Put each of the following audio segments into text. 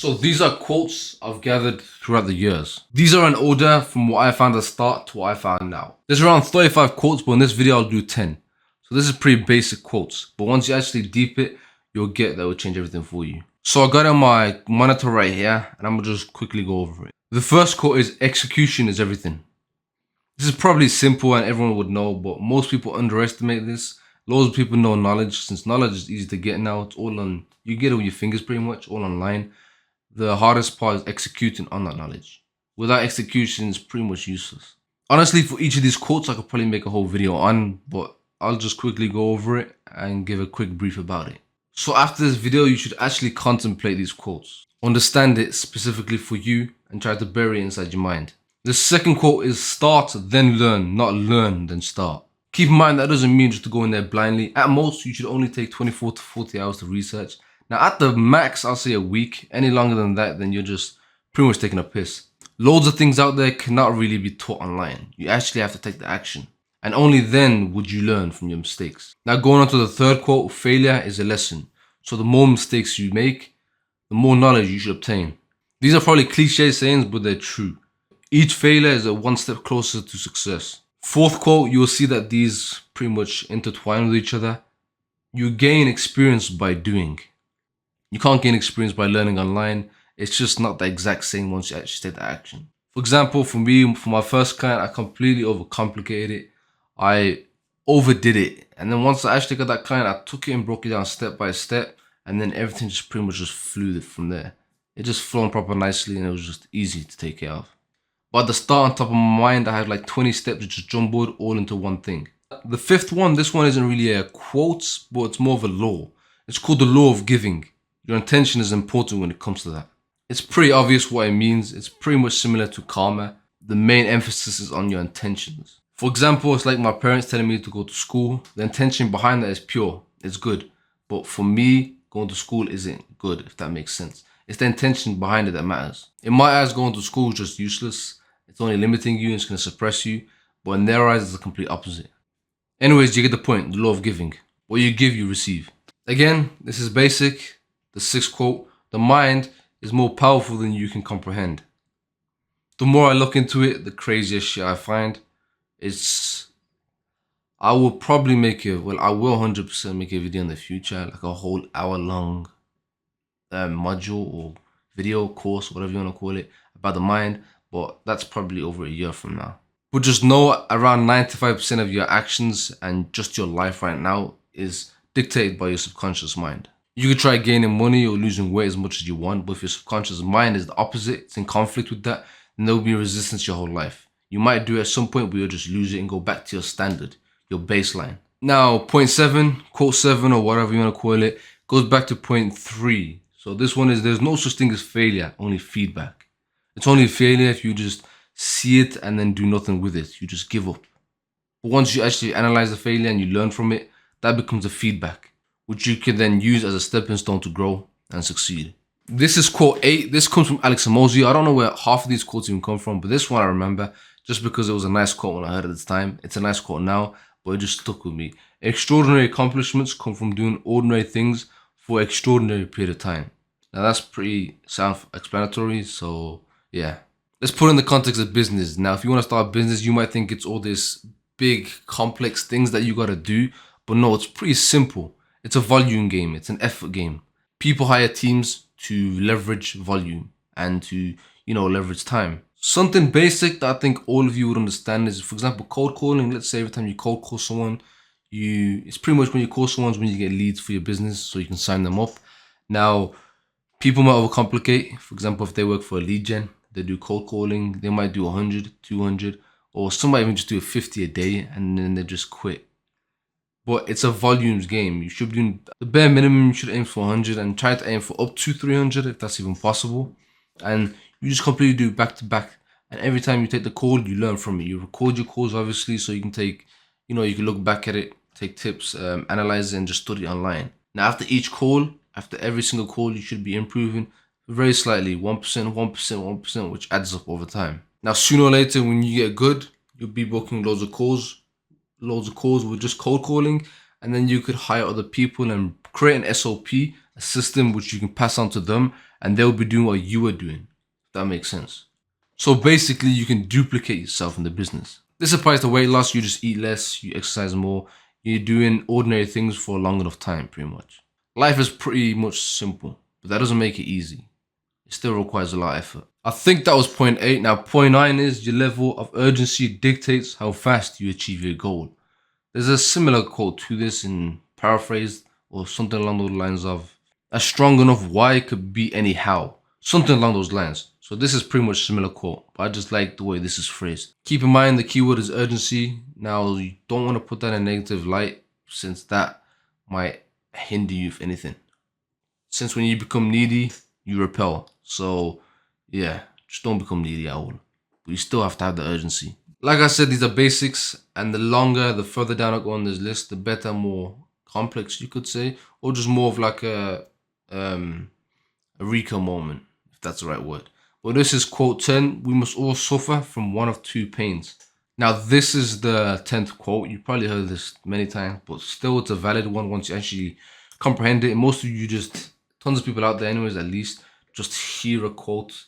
So these are quotes I've gathered throughout the years. These are in order from what I found at the start to what I found now. There's around 35 quotes, but in this video I'll do 10. So this is pretty basic quotes, but once you actually deep it, you'll get that will change everything for you. So I got it on my monitor right here, and I'm gonna just quickly go over it. The first quote is, execution is everything. This is probably simple and everyone would know, but most people underestimate this. Loads of people know knowledge, since knowledge is easy to get now. It's all on, you get it with your fingers pretty much, all online. The hardest part is executing on that knowledge. Without execution, it's pretty much useless. Honestly, for each of these quotes, I could probably make a whole video on, but I'll just quickly go over it and give a quick brief about it. So after this video, you should actually contemplate these quotes. Understand it specifically for you and try to bury it inside your mind. The second quote is, start then learn, not learn then start. Keep in mind that doesn't mean just to go in there blindly. At most, you should only take 24 to 40 hours to research. Now at the max, I'll say a week. Any longer than that, then you're just pretty much taking a piss. Loads of things out there cannot really be taught online. You actually have to take the action. And only then would you learn from your mistakes. Now going on to the third quote, failure is a lesson. So the more mistakes you make, the more knowledge you should obtain. These are probably cliche sayings, but they're true. Each failure is a one step closer to success. Fourth quote, you will see that these pretty much intertwine with each other. You gain experience by doing. You can't gain experience by learning online. It's just not the exact same once you actually take the action. For example, for me, for my first client, I completely overcomplicated it. I overdid it. And then once I actually got that client, I took it and broke it down step by step. And then everything just pretty much just flew from there. It just flowed proper nicely and it was just easy to take care of. But at the start, on top of my mind, I had like 20 steps just jumbled all into one thing. The fifth one, this one isn't really a quote, but it's more of a law. It's called the law of giving. Your intention is important when it comes to that. It's pretty obvious what it means. It's pretty much similar to karma. The main emphasis is on your intentions. For example, it's like my parents telling me to go to school. The intention behind that is pure. It's good. But for me, going to school isn't good, if that makes sense. It's the intention behind it that matters. In my eyes, going to school is just useless. It's only limiting you and it's going to suppress you. But in their eyes, it's the complete opposite. Anyways, you get the point. The law of giving. What you give, you receive. Again, this is basic. The sixth quote, the mind is more powerful than you can comprehend. The more I look into it, the crazier shit I find. I will probably make it, I will 100% make a video in the future, like a whole hour-long module or video course, whatever you want to call it, about the mind, but that's probably over a year from now. But just know around 95% of your actions and just your life right now is dictated by your subconscious mind. You could try gaining money or losing weight as much as you want, but if your subconscious mind is the opposite, it's in conflict with that, then there will be resistance your whole life. You might do it at some point, but you'll just lose it and go back to your standard, your baseline. Now, point 7, quote 7, or whatever you want to call it, goes back to point 3. So this one is, there's no such thing as failure, only feedback. It's only failure if you just see it and then do nothing with it. You just give up. But once you actually analyze the failure and you learn from it, that becomes a feedback, which you can then use as a stepping stone to grow and succeed. This is quote 8. This comes from Alex Hormozi. I don't know where half of these quotes even come from, but this one I remember just because it was a nice quote when I heard it at the time. It's a nice quote now, but it just stuck with me. Extraordinary accomplishments come from doing ordinary things for an extraordinary period of time. Now that's pretty self-explanatory, so yeah. Let's put it in the context of business. Now, if you want to start a business, you might think it's all this big, complex things that you got to do, but no, it's pretty simple. It's a volume game. It's an effort game. People hire teams to leverage volume and to, leverage time. Something basic that I think all of you would understand is, for example, cold calling. Let's say every time you cold call someone, it's pretty much when you call someone when you get leads for your business so you can sign them up. Now, people might overcomplicate. For example, if they work for a lead gen, they do cold calling, they might do 100, 200, or some might even just do 50 a day and then they just quit. But it's a volumes game. You should be doing the bare minimum. You should aim for 100 and try to aim for up to 300 if that's even possible. And you just completely do back to back. And every time you take the call, you learn from it. You record your calls, obviously, so you can take, you can look back at it, take tips, analyze it, and just study online. Now, after each call, after every single call, you should be improving very slightly, 1%, 1%, 1%, which adds up over time. Now, sooner or later, when you get good, you'll be booking loads of calls with just cold calling, and then you could hire other people and create an SOP, a system which you can pass on to them, and they'll be doing what you were doing. If that makes sense. So basically, you can duplicate yourself in the business. This applies to weight loss. You just eat less, you exercise more, you're doing ordinary things for a long enough time, pretty much. Life is pretty much simple, but that doesn't make it easy. It still requires a lot of effort. I think that was point 8. Now, point 9 is your level of urgency dictates how fast you achieve your goal. There's a similar quote to this in paraphrased or something along those lines of, a strong enough why could beat any how. Something along those lines. So this is pretty much similar quote, but I just like the way this is phrased. Keep in mind the keyword is urgency. Now, you don't want to put that in a negative light, since that might hinder you, if anything. Since when you become needy, you repel. So yeah, just don't become needy at all. But you still have to have the urgency. Like I said, these are basics, and the further down I go on this list, the better, more complex you could say, or just more of like a Eureka moment, if that's the right word. But this is quote 10. We must all suffer from one of two pains. Now, this is the 10th quote. You've probably heard this many times, but still it's a valid one once you actually comprehend it. And most of you tons of people out there anyways, at least, just hear a quote,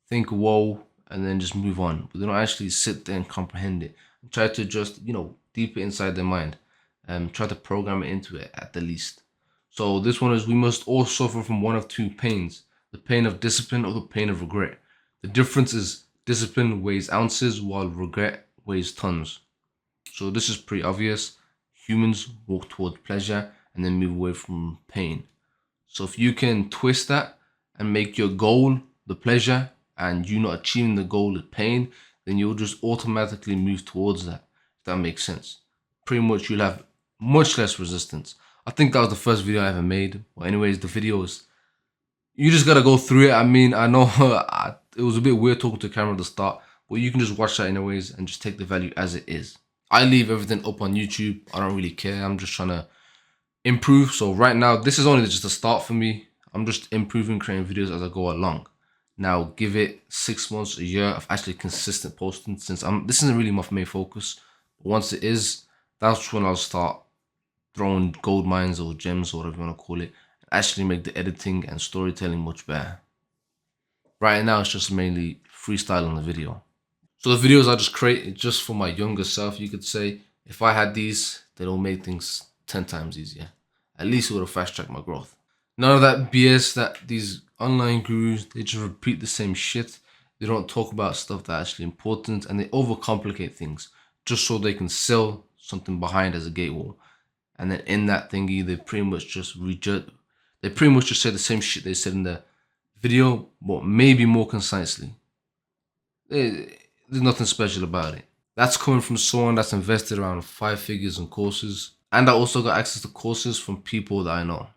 think whoa, and then just move on. But they don't actually sit there and comprehend it. And try to just, deep it inside their mind. Try to program it into it at the least. So this one is, we must all suffer from one of two pains. The pain of discipline or the pain of regret. The difference is discipline weighs ounces while regret weighs tons. So this is pretty obvious. Humans walk toward pleasure and then move away from pain. So if you can twist that and make your goal the pleasure and you not achieving the goal the pain, then you'll just automatically move towards that. If that makes sense. Pretty much you'll have much less resistance. I think that was the first video I ever made. Well, anyways, the videos, you just gotta go through it. I mean, I know it was a bit weird talking to the camera at the start, but you can just watch that anyways and just take the value as it is. I leave everything up on YouTube. I don't really care. I'm just trying to improve. So right now, this is only just a start for me. I'm just improving, creating videos as I go along. Now, give it 6 months, a year of actually consistent posting, since this isn't really my main focus. But once it is, that's when I'll start throwing gold mines or gems or whatever you want to call it, and actually make the editing and storytelling much better. Right now, it's just mainly freestyle on the video. So the videos I just create just for my younger self, you could say. If I had these, they'll make things 10 times easier. At least it would have fast-tracked my growth. None of that BS that these online gurus, they just repeat the same shit. They don't talk about stuff that's actually important, and they overcomplicate things just so they can sell something behind as a gate wall. And then in that thingy, they pretty much just say the same shit they said in the video, but maybe more concisely. There's nothing special about it. That's coming from someone that's invested around 5 figures in courses. And I also got access to courses from people that I know.